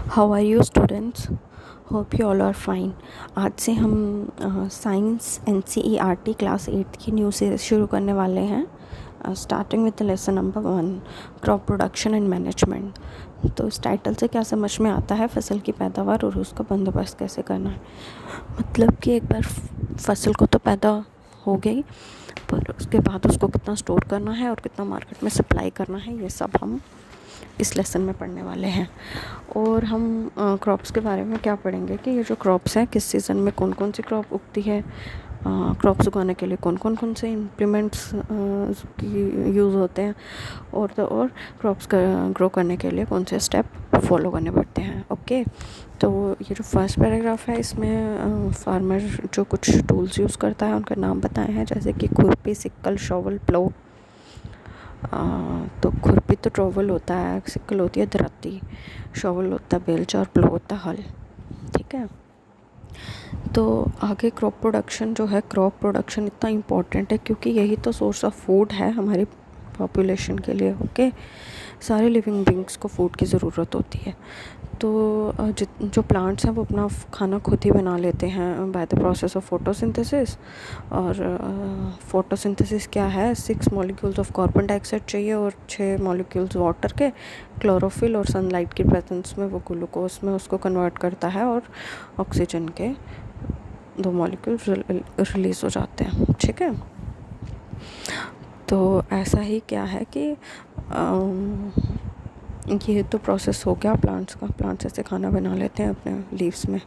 How are you students? Hope you all are fine. आज से हम साइंस NCERT क्लास 8 की न्यू सीरीज शुरू करने वाले हैं, starting with lesson number 1, crop production and management. तो इस टाइटल से क्या समझ में आता है? फसल की पैदावार और उसका बंदोबस्त कैसे करना है। मतलब कि एक बार फसल को तो पैदा हो गई, पर उसके बाद उसको कितना स्टोर करना है और कितना मार्केट में सप्लाई करना है, ये सब हम इस लेसन में पढ़ने वाले हैं। और हम क्रॉप्स के बारे में क्या पढ़ेंगे कि ये जो क्रॉप्स हैं किस सीज़न में कौन कौन सी क्रॉप उगती है, क्रॉप्स उगाने के लिए कौन से इम्प्लीमेंट्स की यूज़ होते हैं, और क्रॉप्स ग्रो करने के लिए कौन से स्टेप फॉलो करने पड़ते हैं। ओके, तो ये जो फर्स्ट पैराग्राफ है इसमें फार्मर जो कुछ टूल्स यूज़ करता है उनके नाम बताए हैं, जैसे कि खुरपी, सिक्कल, शॉवल, प्लो। तो खुरपी तो ट्रोवल होता है, सिक्कल होती है दराती, शॉवल होता है बेलचा और प्लो होता है हल। ठीक है, तो आगे क्रॉप प्रोडक्शन जो है, क्रॉप प्रोडक्शन इतना इम्पोर्टेंट है क्योंकि यही तो सोर्स ऑफ फूड है हमारी पॉपुलेशन के लिए। ओके, सारे लिविंग बींग्स को फूड की ज़रूरत होती है। तो जो प्लांट्स हैं वो अपना खाना खुद ही बना लेते हैं by the process of photosynthesis. और फोटोसिंथेसिस क्या है? 6 मॉलिक्यूल्स ऑफ कार्बन डाइऑक्साइड चाहिए और 6 मॉलिक्यूल्स वाटर के। क्लोरोफिल और सनलाइट की प्रेजेंस में वो ग्लूकोज में उसको कन्वर्ट करता है और ऑक्सीजन के 2 मॉलिक्यूल्स रिलीज़ हो जाते हैं। ठीक है, तो ऐसा ही क्या है कि ये तो प्रोसेस हो गया प्लांट्स का। प्लांट्स ऐसे खाना बना लेते हैं अपने लीव्स में।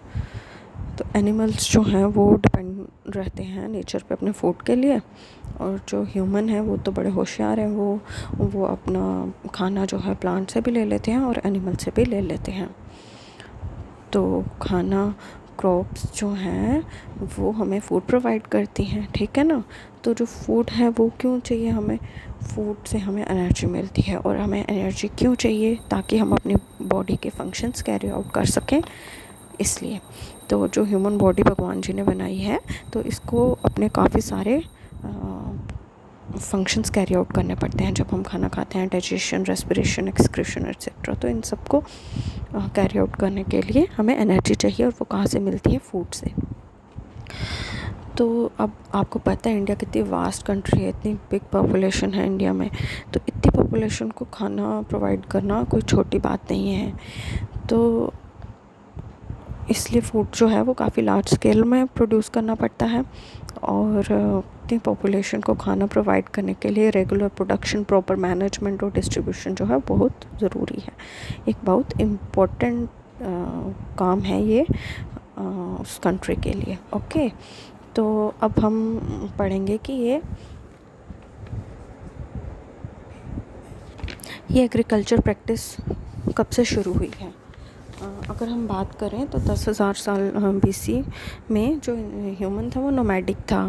तो एनिमल्स जो हैं वो डिपेंड रहते हैं नेचर पे अपने फूड के लिए, और जो ह्यूमन है वो तो बड़े होशियार हैं, वो अपना खाना जो है प्लांट से भी ले लेते हैं और एनिमल से भी ले लेते हैं। तो खाना, क्रॉप्स जो हैं वो हमें फूड प्रोवाइड करती हैं। ठीक है ना, तो जो फूड है वो क्यों चाहिए हमें? फूड से हमें एनर्जी मिलती है, और हमें एनर्जी क्यों चाहिए? ताकि हम अपनी बॉडी के फंक्शंस कैरी आउट कर सकें, इसलिए। तो जो ह्यूमन बॉडी भगवान जी ने बनाई है, तो इसको अपने काफ़ी सारे फंक्शंस कैरी आउट करने पड़ते हैं जब हम खाना खाते हैं। Digestion, respiration, excretion etcetera. तो इन सबको कैरी आउट करने के लिए हमें एनर्जी चाहिए, और वो कहाँ से मिलती है? फूड से। तो अब आपको पता है इंडिया कितनी वास्ट कंट्री है, इतनी बिग पॉपुलेशन है इंडिया में। तो इतनी पॉपुलेशन को खाना प्रोवाइड करना कोई छोटी बात नहीं है। तो इसलिए फूड जो है वो काफ़ी लार्ज स्केल में प्रोड्यूस करना पड़ता है, और इतनी पॉपुलेशन को खाना प्रोवाइड करने के लिए रेगुलर प्रोडक्शन, प्रॉपर मैनेजमेंट और डिस्ट्रीब्यूशन जो है बहुत ज़रूरी है। एक बहुत इम्पोर्टेंट काम है ये उस कंट्री के लिए। ओके, तो अब हम पढ़ेंगे कि ये एग्रीकल्चर प्रैक्टिस कब से शुरू हुई है। अगर हम बात करें तो 10,000 साल BC में जो ह्यूमन था वो नोमैडिक था।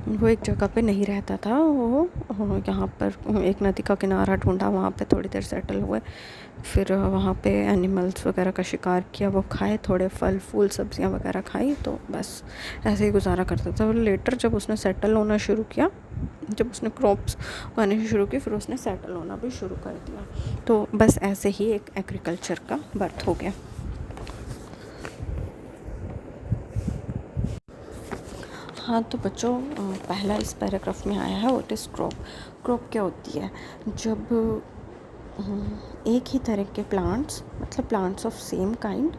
वो एक जगह पे नहीं रहता था, वो यहाँ पर एक नदी का किनारा ढूंढा, वहाँ पे थोड़ी देर सेटल हुए, फिर वहाँ पे एनिमल्स वगैरह का शिकार किया, वो खाए, थोड़े फल फूल सब्जियाँ वगैरह खाई, तो बस ऐसे ही गुजारा करता था। लेटर जब उसने सेटल होना शुरू किया, जब उसने क्रॉप्स उगाने शुरू की, फिर उसने सेटल होना भी शुरू कर दिया। तो बस ऐसे ही एक एग्रीकल्चर का बर्थ हो गया। हाँ, तो बच्चों पहला इस पैराग्राफ में आया है व्हाट इज़ क्रॉप। क्रॉप क्या होती है? जब एक ही तरह के प्लांट्स, मतलब प्लांट्स ऑफ सेम काइंड,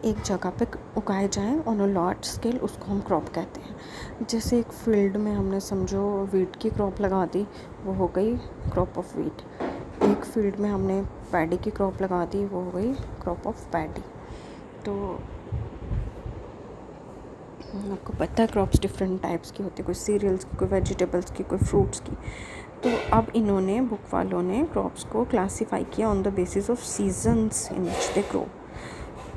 एक जगह पे उगाए जाएं ऑन अ लार्ज स्केल, उसको हम क्रॉप कहते हैं। जैसे एक फील्ड में हमने समझो वीट की क्रॉप लगा दी, वो हो गई क्रॉप ऑफ वीट। एक फील्ड में हमने पैडी की क्रॉप लगा दी, वो हो गई क्रॉप ऑफ पैडी। तो आपको पता है क्रॉप्स डिफरेंट टाइप्स की होती है, कोई सीरियल्स की, कोई वेजिटेबल्स की, कोई फ्रूट्स की। तो अब इन्होंने, बुक वालों ने, क्रॉप्स को क्लासीफाई किया on the basis of seasons in which they grow.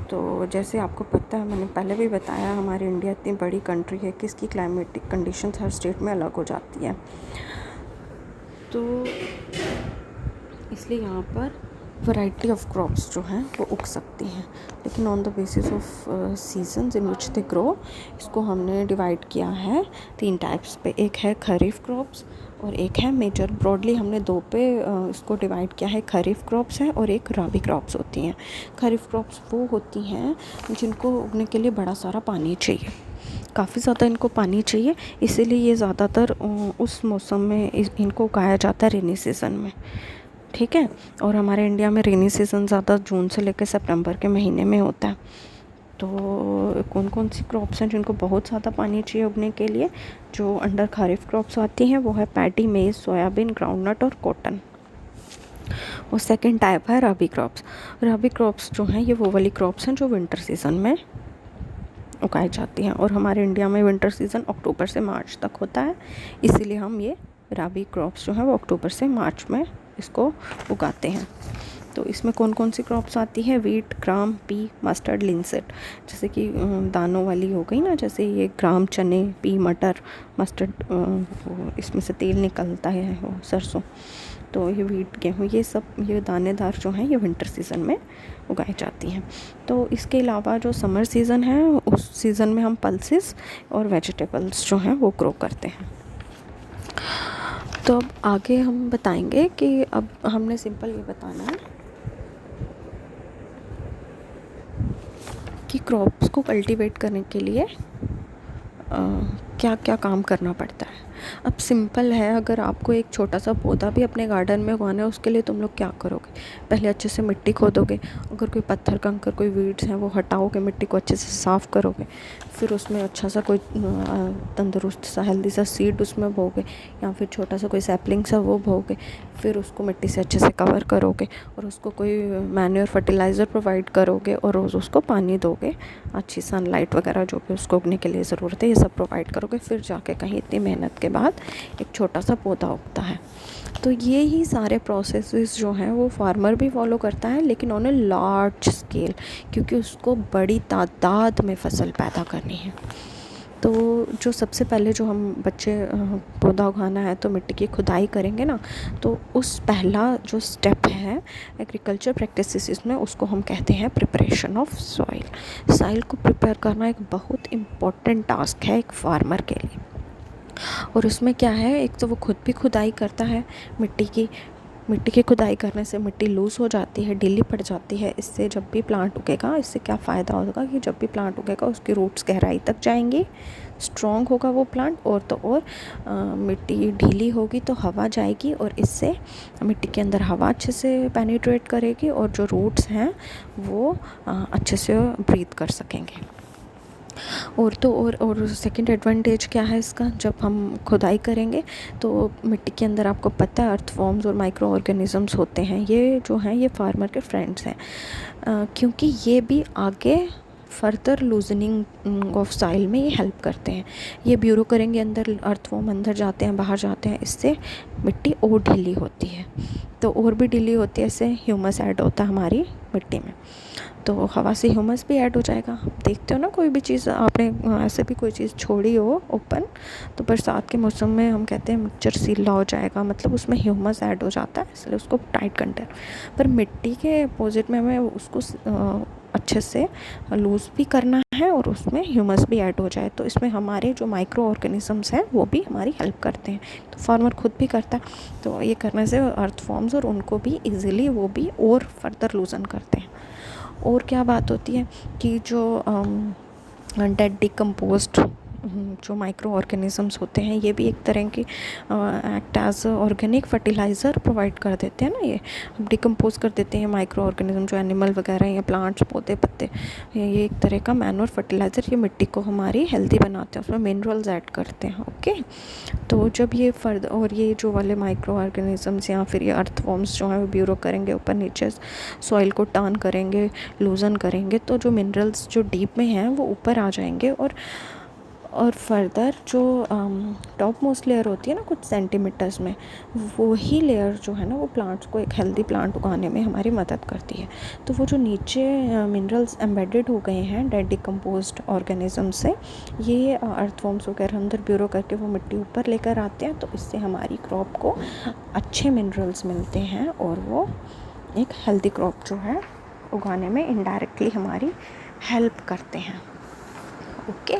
तो जैसे आपको पता है, मैंने पहले भी बताया, हमारी इंडिया इतनी बड़ी कंट्री है कि इसकी क्लाइमेटिक कंडीशंस हर स्टेट में अलग हो जाती है। तो इसलिए यहाँ पर वैरायटी ऑफ क्रॉप्स जो हैं वो उग सकती हैं, लेकिन on the basis of seasons in which they grow, इसको हमने डिवाइड किया है 3 टाइप्स पे। एक है खरीफ क्रॉप्स, और एक है मेजर। ब्रॉडली हमने दो पे इसको डिवाइड किया है, खरीफ क्रॉप्स है और एक रबी क्रॉप्स होती हैं। खरीफ क्रॉप्स वो होती हैं जिनको उगने के लिए बड़ा सारा पानी चाहिए, काफ़ी ज़्यादा इनको पानी चाहिए, इसीलिए ये ज़्यादातर उस मौसम में इनको उगाया जाता है, रेनी सीज़न में। ठीक है, और हमारे इंडिया में रेनी सीज़न ज़्यादा जून से लेकर सितंबर के महीने में होता है। तो कौन कौन सी क्रॉप्स हैं जिनको बहुत ज़्यादा पानी चाहिए उगने के लिए, जो अंडर खरीफ क्रॉप्स आती हैं, वो है पैडी, मेज, सोयाबीन, ग्राउंडनट और कॉटन। और सेकंड टाइप है रबी क्रॉप्स। रबी क्रॉप्स जो हैं ये वो वाली क्रॉप्स हैं जो विंटर सीज़न में उगाई जाती हैं, और हमारे इंडिया में विंटर सीज़न अक्टूबर से मार्च तक होता है, इसीलिए हम ये रबी क्रॉप्स जो हैं वो अक्टूबर से मार्च में इसको उगाते हैं। तो इसमें कौन कौन सी क्रॉप्स आती है, वीट, ग्राम, पी, मस्टर्ड, लिनसेट। जैसे कि दानों वाली हो गई ना, जैसे ये ग्राम, चने, पी, मटर, मस्टर्ड, इसमें से तेल निकलता है, वो सरसों। तो ये वीट, गेहूँ, ये सब ये दानेदार जो हैं ये विंटर सीज़न में उगाई जाती हैं। तो इसके अलावा जो समर सीज़न है उस सीज़न में हम पल्सेस और वेजिटेबल्स जो हैं वो ग्रो करते हैं। तो अब आगे हम बताएंगे कि अब हमने सिंपल ये बताना है कि क्रॉप्स को कल्टीवेट करने के लिए क्या क्या काम करना पड़ता है। अब सिंपल है, अगर आपको एक छोटा सा पौधा भी अपने गार्डन में उगाना है, उसके लिए तुम लोग क्या करोगे, पहले अच्छे से मिट्टी खोदोगे, अगर कोई पत्थर कंकर कोई वीड्स हैं वो हटाओगे, मिट्टी को अच्छे से साफ़ करोगे, फिर उसमें अच्छा सा कोई तंदुरुस्त सा हेल्दी सा सीड उसमें बोगे, या फिर छोटा सा कोई सैपलिंग सा वो बोगे, फिर उसको मिट्टी से अच्छे से कवर करोगे और उसको कोई मैन्योर फर्टिलाइज़र प्रोवाइड करोगे और रोज़ उसको पानी दोगे, अच्छी सनलाइट वगैरह जो भी उसको उगने के लिए ज़रूरत है ये सब प्रोवाइड करोगे, फिर जाके कहीं इतनी मेहनत के बाद एक छोटा सा पौधा उगता है। तो ये ही सारे प्रोसेसेस जो हैं वो फार्मर भी फॉलो करता है, लेकिन ऑन ए लार्ज स्केल, क्योंकि उसको बड़ी तादाद में फसल पैदा करनी है। तो जो सबसे पहले जो हम बच्चे पौधा उगाना है तो मिट्टी की खुदाई करेंगे ना, तो उस पहला जो स्टेप है एग्रीकल्चर प्रैक्टिसेस में, उसको हम कहते हैं प्रिपरेशन ऑफ सॉइल। सॉइल को प्रिपेयर करना एक बहुत इम्पॉर्टेंट टास्क है एक फार्मर के लिए। और उसमें क्या है, एक तो वो खुद भी खुदाई करता है मिट्टी की खुदाई करने से मिट्टी लूज़ हो जाती है, ढीली पड़ जाती है। इससे जब भी प्लांट उगेगा, इससे क्या फ़ायदा होगा कि जब भी प्लांट उगेगा उसकी रूट्स गहराई तक जाएंगी, स्ट्रॉन्ग होगा वो प्लांट, और तो और मिट्टी ढीली होगी तो हवा जाएगी और इससे मिट्टी के अंदर हवा अच्छे से पेनिट्रेट करेगी और जो रूट्स हैं वो अच्छे से ब्रीथ कर सकेंगे। और तो और सेकंड एडवांटेज क्या है इसका, जब हम खुदाई करेंगे तो मिट्टी के अंदर आपको पता है अर्थवॉर्म्स और माइक्रो ऑर्गेनिजम्स होते हैं, ये जो हैं ये फार्मर के फ्रेंड्स हैं, क्योंकि ये भी आगे फर्दर लूजनिंग ऑफ सॉइल में ये हेल्प करते हैं। ये ब्यूरो करेंगे अंदर, अर्थवॉर्म अंदर जाते हैं बाहर जाते हैं, इससे मिट्टी और ढीली होती है, तो और भी ढीली होती है, इससे ह्यूमस ऐड होता है हमारी मिट्टी में, तो हवा से ह्यूमस भी ऐड हो जाएगा। देखते हो ना, कोई भी चीज़ आपने ऐसे भी कोई चीज़ छोड़ी हो ओपन, तो बरसात के मौसम में हम कहते हैं मिक्सचर सीला हो जाएगा, मतलब उसमें ह्यूमस ऐड हो जाता है, इसलिए उसको टाइट कंटेनर। पर मिट्टी के अपोजिट में हमें उसको अच्छे से लूज़ भी करना है और उसमें ह्यूमस भी ऐड हो जाए, तो इसमें हमारे जो माइक्रो ऑर्गेनिजम्स हैं वो भी हमारी हेल्प करते हैं। तो फार्मर खुद भी करता है, तो ये करने से अर्थ फॉर्म्स और उनको भी ईज़िली वो भी और फर्दर लूज़न करते हैं। और क्या बात होती है कि जो डेड डिकम्पोज्ड जो माइक्रो ऑर्गेनिजम्स होते हैं, ये भी एक तरह की act as organic fertiliser provide कर देते हैं ना, ये डिकम्पोज कर देते हैं माइक्रो ऑर्गेनिज्म, जो एनिमल वगैरह या प्लांट्स, पौधे, पत्ते, ये एक तरह का मैन्योर फर्टिलाइज़र, ये मिट्टी को हमारी हेल्दी बनाते हैं, उसमें मिनरल्स ऐड करते हैं। ओके, तो जब ये फर्द और ये जो वाले माइक्रो ऑर्गेनिजम्स या फिर ये अर्थवॉर्म्स जो हैं वो ब्यूरो करेंगे ऊपर नीचे, सॉइल को टर्न करेंगे, लूजन करेंगे, तो जो मिनरल्स जो डीप में हैं वो ऊपर आ जाएंगे, और फर्दर जो टॉप मोस्ट लेयर होती है ना कुछ सेंटीमीटर्स में, वो ही लेयर जो है ना वो प्लांट्स को एक हेल्दी प्लांट उगाने में हमारी मदद करती है। तो वो जो नीचे मिनरल्स एम्बेडेड हो गए हैं डेड डिकम्पोज्ड ऑर्गेनिज्म से, ये अर्थवॉर्म्स वगैरह अंदर ब्यूरो करके वो मिट्टी ऊपर लेकर आते हैं, तो इससे हमारी क्रॉप को अच्छे मिनरल्स मिलते हैं और वो एक हेल्दी क्रॉप जो है उगाने में इनडायरेक्टली हमारी हेल्प करते हैं। ओके।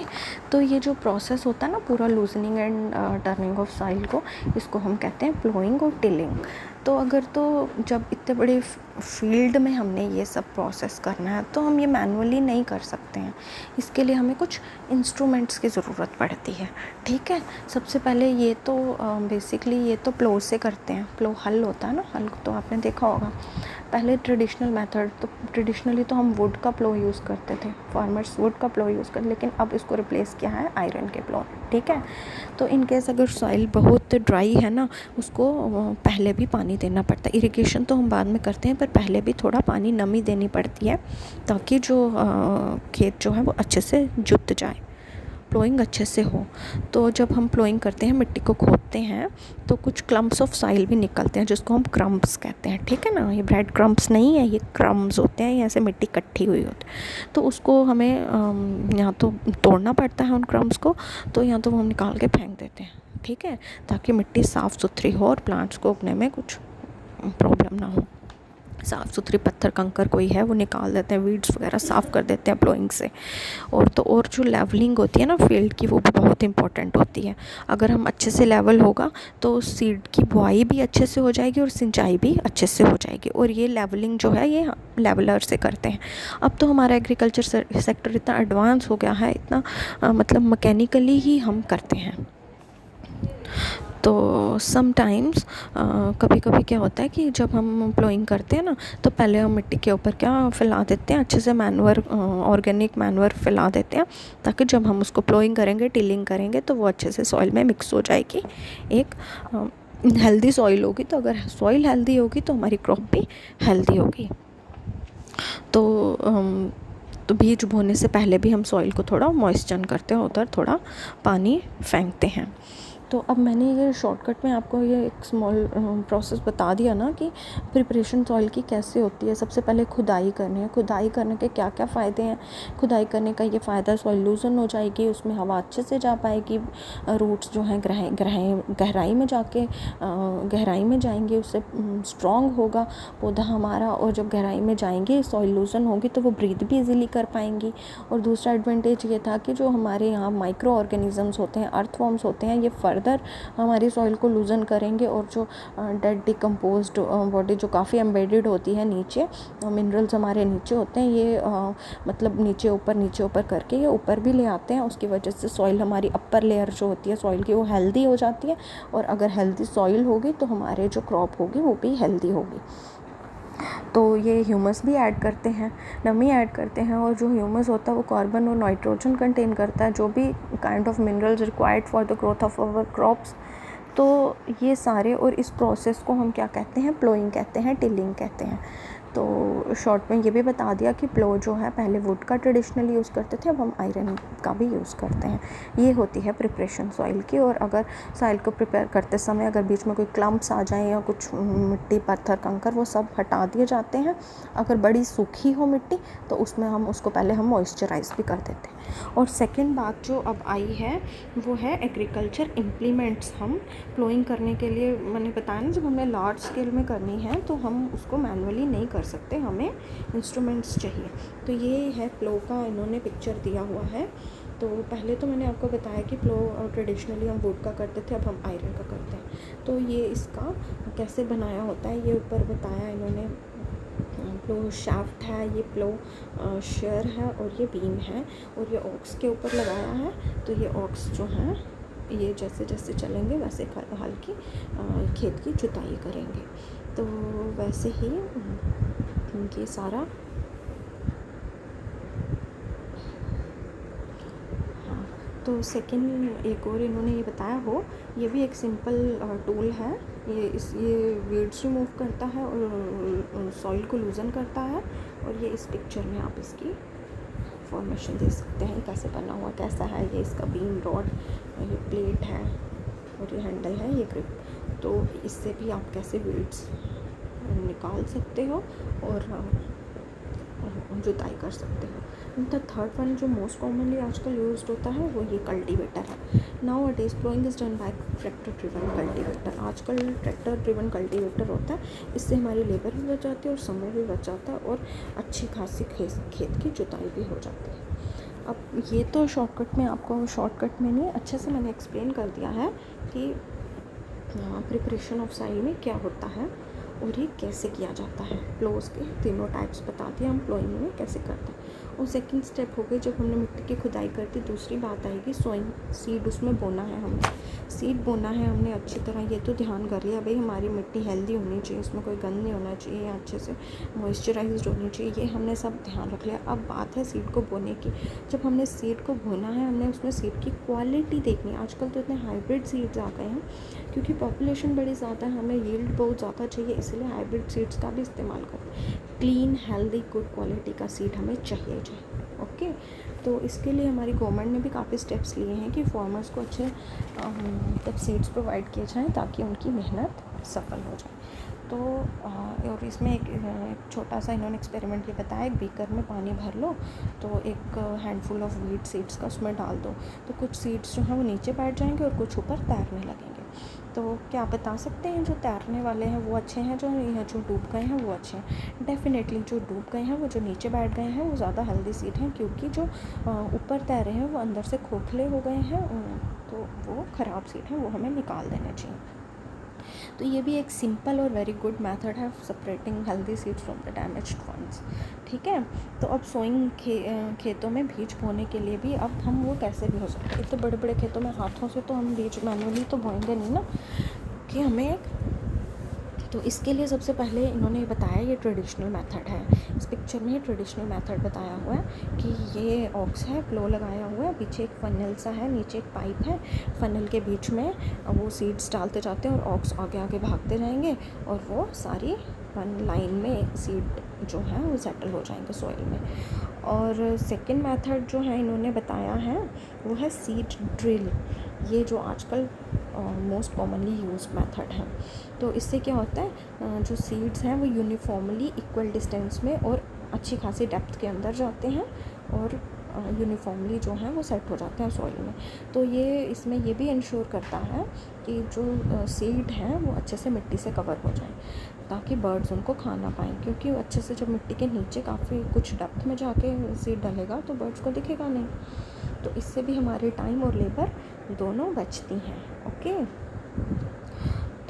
तो ये जो प्रोसेस होता है ना पूरा loosening and turning of soil को, इसको हम कहते हैं प्लोइंग और टिलिंग। तो अगर तो जब इतने बड़े फील्ड में हमने ये सब प्रोसेस करना है तो हम ये मैनुअली नहीं कर सकते हैं, इसके लिए हमें कुछ इंस्ट्रूमेंट्स की ज़रूरत पड़ती है। ठीक है, सबसे पहले ये तो बेसिकली ये तो प्लो से करते हैं। प्लो हल होता है ना, हल तो आपने देखा होगा। पहले ट्रेडिशनल मेथड तो ट्रेडिशनली तो हम वुड का प्लो यूज़ करते थे, फार्मर्स वुड का प्लो यूज़ करते, लेकिन अब इसको रिप्लेस किया है आयरन के प्लो। ठीक है, तो इन केस अगर सॉइल बहुत ड्राई है ना, उसको पहले भी पानी देना पड़ता है। इरिगेशन तो हम बाद में करते हैं, पर पहले भी थोड़ा पानी नमी देनी पड़ती है ताकि जो खेत जो है वो अच्छे से जुत जाए, प्लोइंग अच्छे से हो। तो जब हम प्लोइंग करते हैं, मिट्टी को खोदते हैं, तो कुछ क्लम्प्स ऑफ सॉइल भी निकलते हैं जिसको हम क्रम्प्स कहते हैं। ठीक है ना, ये ब्रेड क्रम्प्स नहीं है, ये क्रम्स होते हैं, ये ऐसे मिट्टी इकट्ठी हुई होती है। तो उसको हमें या तो तोड़ना पड़ता है उन क्रम्स को, तो या तो वो हम निकाल के फेंक देते हैं। ठीक है, ताकि मिट्टी साफ़ सुथरी हो और प्लांट्स को उगने में कुछ प्रॉब्लम ना हो। साफ़ सुथरी पत्थर कंकर कोई है वो निकाल देते हैं, वीड्स वगैरह साफ़ कर देते हैं प्लोइंग से। और जो लेवलिंग होती है ना फील्ड की, वो भी बहुत इंपॉर्टेंट होती है। अगर हम अच्छे से लेवल होगा तो सीड की बुआई भी अच्छे से हो जाएगी और सिंचाई भी अच्छे से हो जाएगी। और ये लेवलिंग जो है ये लेवलर से करते हैं। अब तो हमारा एग्रीकल्चर सेक्टर इतना एडवांस हो गया है, इतना मतलब मैकेनिकली ही हम करते हैं। तो समटाइम्स कभी कभी क्या होता है कि जब हम प्लोइंग करते हैं ना, तो पहले हम मिट्टी के ऊपर क्या फैला देते हैं, अच्छे से मैन्योर ऑर्गेनिक मैन्योर फैला देते हैं, ताकि जब हम उसको प्लोइंग करेंगे, टिलिंग करेंगे, तो वो अच्छे से सॉइल में मिक्स हो जाएगी, एक हेल्दी सॉइल होगी। तो अगर सॉइल हेल्दी होगी तो हमारी क्रॉप भी हेल्दी होगी। तो बीज बोने से पहले भी हम सॉइल को थोड़ा मॉइस्चर करते हैं, उधर थोड़ा पानी फेंकते हैं। तो अब मैंने ये शॉर्टकट में आपको ये एक स्मॉल प्रोसेस बता दिया ना कि प्रिपरेशन सॉइल की कैसे होती है। सबसे पहले खुदाई करनी है। खुदाई करने के क्या क्या फ़ायदे हैं? खुदाई करने का ये फ़ायदा, सॉइल लूजन हो जाएगी, उसमें हवा अच्छे से जा पाएगी, रूट्स जो हैं गहराई में जाके गहराई में जाएंगे, उससे स्ट्रॉन्ग होगा पौधा हमारा। और जब गहराई में जाएंगे, सॉइल लूजन होगी तो वो ब्रीथ भी इजीली कर पाएंगी। और दूसरा एडवांटेज ये था कि जो हमारे यहाँ माइक्रो ऑर्गेनिजम्स होते हैं, अर्थवॉर्म्स होते हैं, ये फर्दर हमारी सॉइल को लूजन करेंगे। और जो डेड डिकम्पोज्ड बॉडी जो काफ़ी एम्बेडेड होती है नीचे, मिनरल्स हमारे नीचे होते हैं, ये मतलब नीचे ऊपर करके ये ऊपर भी ले आते हैं। उसकी वजह से सॉइल हमारी अपर लेयर जो होती है सॉइल की, वो हेल्दी हो जाती है। और अगर हेल्दी सॉइल होगी तो हमारे जो क्रॉप होगी वो भी हेल्दी होगी। तो ये ह्यूमस भी ऐड करते हैं, नमी ऐड करते हैं। और जो ह्यूमस होता है वो कार्बन और नाइट्रोजन कंटेन करता है, जो भी kind of minerals required for the growth of our crops. तो ये सारे, और इस प्रोसेस को हम क्या कहते हैं? प्लोइंग कहते हैं, टिलिंग कहते हैं। तो शॉर्ट में ये भी बता दिया कि प्लो जो है पहले वुड का ट्रेडिशनली यूज़ करते थे, अब हम आयरन का भी यूज़ करते हैं। ये होती है प्रिपरेशन सॉइल की। और अगर सॉइल को प्रिपेयर करते समय अगर बीच में कोई क्लम्प्स आ जाएं या कुछ मिट्टी पत्थर कंकर, वो सब हटा दिए जाते हैं। अगर बड़ी सूखी हो मिट्टी तो उसमें हम उसको पहले हम मॉइस्चराइज भी कर देते हैं। और सेकेंड बात जो अब आई है वो है एग्रीकल्चर इम्प्लीमेंट्स। हम प्लोइंग करने के लिए, मैंने बताया ना, जब हमें लार्ज स्केल में करनी है तो हम उसको मैनुअली नहीं कर सकते, हमें इंस्ट्रूमेंट्स चाहिए। तो ये है प्लो का, इन्होंने पिक्चर दिया हुआ है। तो पहले तो मैंने आपको बताया कि प्लो ट्रेडिशनली हम वुड का करते थे, अब हम आयरन का करते हैं। तो ये इसका कैसे बनाया होता है ये ऊपर बताया इन्होंने। प्लो शाफ्ट है, ये प्लो शेयर है, और ये बीम है, और ये ऑक्स के ऊपर लगाया है। तो ये ऑक्स जो है ये जैसे जैसे चलेंगे वैसे हल्की खेत की जुताई करेंगे। तो वैसे ही ये सारा, हाँ। तो सेकंड एक और इन्होंने ये बताया हो, ये भी एक सिंपल टूल है। ये वीड्स रिमूव करता है और सॉइल को लूजन करता है। और ये इस पिक्चर में आप इसकी फॉर्मेशन दे सकते हैं, कैसे बना हुआ कैसा है। ये इसका बीम रॉड, ये प्लेट है, और ये हैंडल है, ये ग्रिप। तो इससे भी आप कैसे वीड्स निकाल सकते हो और जुताई कर सकते हो। द थर्ड वन जो मोस्ट कॉमनली आजकल यूज्ड होता है वो ये कल्टीवेटर है। Now a days ploughing is done by tractor driven cultivator. आजकल ट्रैक्टर ड्रिवन कल्टीवेटर होता है, इससे हमारी लेबर भी बच जाती है और समय भी बच जाता है, और अच्छी खासी खेत की जुताई भी हो जाती है। अब ये तो शॉर्टकट में आपको, शॉर्टकट में नहीं, अच्छे से मैंने एक्सप्लेन कर दिया है कि प्रिपरेशन ऑफ सॉइल में क्या होता है और ये कैसे किया जाता है। प्लोस के तीनों टाइप्स बता दिए हम प्लोइंग में कैसे करते हैं। और सेकंड स्टेप हो गई जब हमने मिट्टी की खुदाई कर दी, दूसरी बात आएगी सोइंग, सीड उसमें बोना है हमने, सीड बोना है हमने अच्छी तरह। ये तो ध्यान कर लिया भाई हमारी मिट्टी हेल्दी होनी चाहिए, उसमें कोई गंद नहीं होना चाहिए, अच्छे से मॉइस्चराइज्ड होनी चाहिए, ये हमने सब ध्यान रख लिया। अब बात है सीड को बोने की। जब हमने सीड को बोना है, हमने उसमें सीड की क्वालिटी देखनी है। आजकल तो इतने हाइब्रिड सीड्स आ गए हैं क्योंकि पॉपुलेशन बड़ी ज़्यादा है, हमें यील्ड बहुत ज़्यादा चाहिए, इसलिए हाइब्रिड सीड्स का भी इस्तेमाल करें। क्लीन हेल्दी गुड क्वालिटी का सीड हमें चाहिए। ओके, तो इसके लिए हमारी गवर्नमेंट ने भी काफ़ी स्टेप्स लिए हैं कि फार्मर्स को अच्छे तब सीड्स प्रोवाइड किए जाएँ ताकि उनकी मेहनत सफल हो जाए। तो और इसमें एक छोटा सा इन्होंने एक्सपेरिमेंट ये बताया, एक बीकर में पानी भर लो, तो एक हैंडफुल ऑफ वीट सीड्स का उसमें डाल दो, तो कुछ सीड्स जो हैं वो नीचे बैठ जाएंगे और कुछ ऊपर तैरने लगेंगे। तो क्या आप बता सकते हैं जो तैरने वाले हैं वो अच्छे हैं, जो डूब गए हैं वो अच्छे हैं? डेफिनेटली जो डूब गए हैं, वो जो नीचे बैठ गए हैं वो ज़्यादा हेल्दी सीड हैं, क्योंकि जो ऊपर तैरे हैं वो अंदर से खोखले हो गए हैं, तो वो ख़राब सीड हैं, वो हमें निकाल देने चाहिए। तो ये भी एक सिंपल और वेरी गुड मेथड है separating healthy seeds from the damaged ones. ठीक है, तो अब सोइंग खेतों में बीज बोने के लिए भी अब हम वो कैसे भी हो सकते हैं। तो बड़े बड़े खेतों में हाथों से तो हम बीज मैनुअली तो बोएंगे नहीं ना, कि हमें, तो इसके लिए सबसे पहले इन्होंने बताया ये ट्रेडिशनल मेथड है। इस पिक्चर में ट्रेडिशनल मेथड बताया हुआ है कि ये ऑक्स है, प्लो लगाया हुआ है, पीछे एक फनल सा है, नीचे एक पाइप है, फनल के बीच में वो सीड्स डालते जाते हैं और ऑक्स आगे आगे भागते जाएंगे और वो सारी वन लाइन में सीड जो है वो सेटल हो जाएंगे सॉइल में। और सेकंड मेथड जो है इन्होंने बताया है वो है सीड ड्रिल। ये जो आजकल मोस्ट कॉमनली यूज मेथड है। तो इससे क्या होता है, जो सीड्स हैं वो यूनिफॉर्मली इक्वल डिस्टेंस में और अच्छी खासी डेप्थ के अंदर जाते हैं और यूनिफॉर्मली जो हैं वो सेट हो जाते हैं सॉइल में। तो ये इसमें ये भी इंश्योर करता है कि जो सीड हैं वो अच्छे से मिट्टी से कवर हो जाए ताकि बर्ड्स उनको खा ना पाएँ, क्योंकि अच्छे से जब मिट्टी के नीचे काफ़ी कुछ डेप्थ में जाके सीड डलेगा तो बर्ड्स को दिखेगा नहीं। तो इससे भी हमारे टाइम और लेबर दोनों बचती हैं। ओके,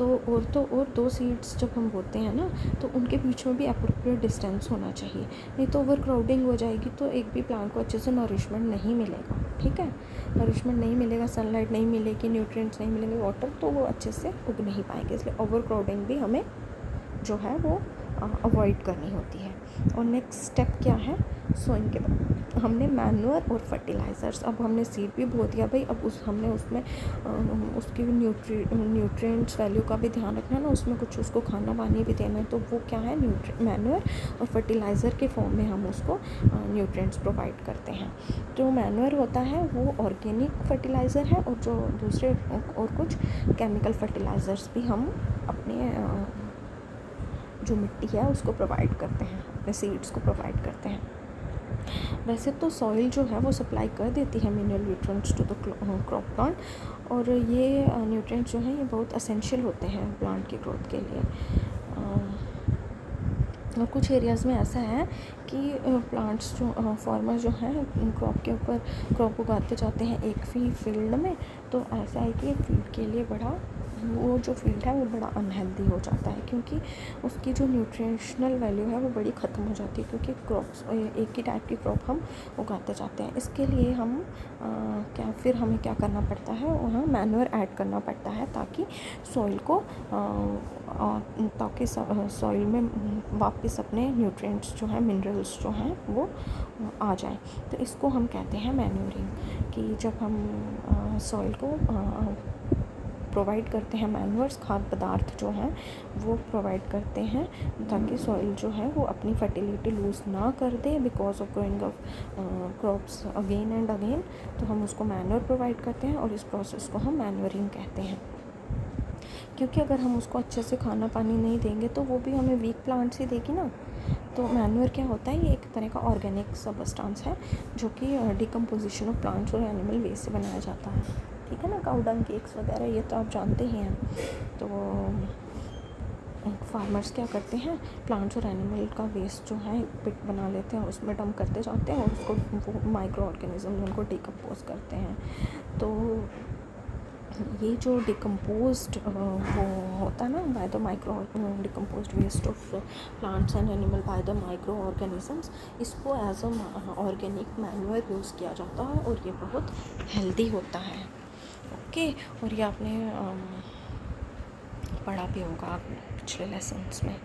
और दो सीड्स जब हम बोते हैं ना तो उनके बीच में भी अप्रोप्रिएट डिस्टेंस होना चाहिए, नहीं तो ओवर क्राउडिंग हो जाएगी तो एक भी प्लांट को अच्छे से नरिशमेंट नहीं मिलेगा। ठीक है, नरिशमेंट नहीं मिलेगा, सनलाइट नहीं मिलेगी, न्यूट्रिएंट्स नहीं मिलेंगे, वाटर, तो वो अच्छे से उग नहीं पाएंगे। इसलिए ओवर क्राउडिंग भी हमें जो है वो अवॉइड करनी होती है। और नेक्स्ट स्टेप क्या है, सोइंग के बाद हमने मैन्योर और फर्टिलाइज़र्स, अब हमने सीड भी बो दिया भाई, अब हमने उसमें उसकी न्यूट्रिएंट्स वैल्यू का भी ध्यान रखना है ना, उसमें कुछ उसको खाना पानी भी देना है, तो वो क्या है, मैन्योर और फर्टिलाइज़र के फॉर्म में हम उसको न्यूट्रिएंट्स प्रोवाइड करते हैं। जो मैन्योर होता है वो ऑर्गेनिक फर्टिलाइज़र है और जो दूसरे और कुछ केमिकल फर्टिलाइज़र्स भी हम अपने जो मिट्टी है उसको प्रोवाइड करते हैं, अपने सीड्स को प्रोवाइड करते हैं। वैसे तो सॉइल जो है वो सप्लाई कर देती है mineral nutrients to the crop plant, और ये न्यूट्रिएंट्स जो हैं ये बहुत एसेंशियल होते हैं प्लांट की ग्रोथ के लिए। और कुछ एरियाज़ में ऐसा है कि प्लांट्स जो फार्मर जो हैं क्रॉप के ऊपर क्रॉप उगाते जाते हैं एक फील्ड में, तो ऐसा है कि फील्ड के लिए बड़ा वो जो फील्ड है वो बड़ा अनहेल्दी हो जाता है, क्योंकि उसकी जो न्यूट्रिशनल वैल्यू है वो बड़ी ख़त्म हो जाती है, क्योंकि क्रॉप्स एक ही टाइप की क्रॉप हम उगाते जाते हैं। इसके लिए हम हमें क्या करना पड़ता है, वहाँ मैन्योर ऐड करना पड़ता है ताकि सॉइल को ताकि सॉइल में वापस अपने न्यूट्रिएंट्स जो हैं, मिनरल्स जो हैं वो आ जाएं। तो इसको हम कहते हैं मैन्योरिंग, कि जब हम सॉइल को प्रोवाइड करते हैं, मैन्योर्स खाद्य पदार्थ जो हैं वो प्रोवाइड करते हैं ताकि सॉइल जो है वो अपनी फर्टिलिटी लूज़ ना कर दे because of growing of crops again and again. तो हम उसको मैन्योर प्रोवाइड करते हैं और इस प्रोसेस को हम मैन्योरिंग कहते हैं, क्योंकि अगर हम उसको अच्छे से खाना पानी नहीं देंगे तो वो भी हमें वीक प्लांट्स ही देगी ना। तो मैन्योर क्या होता है, ये एक तरह का ऑर्गेनिक सबस्टेंस है जो कि डिकम्पोजिशन ऑफ प्लांट्स और एनिमल वेस्ट से बनाया जाता है। ठीक है ना, काउ डंग केक्स वगैरह ये तो आप जानते ही हैं। तो फार्मर्स क्या करते हैं, प्लांट्स और एनिमल का वेस्ट जो है पिट बना लेते हैं, उसमें डंप करते जाते हैं और उसको वो माइक्रो ऑर्गेनिज्म उनको डिकम्पोज करते हैं। तो ये जो डिकम्पोज्ड वो होता है ना by the micro decomposed waste of plants and animal by the microorganisms, इसको as a organic manure use किया जाता है और ये बहुत हेल्दी होता है। ओके, और ये आपने पढ़ा भी होगा पिछले लेसन्स में।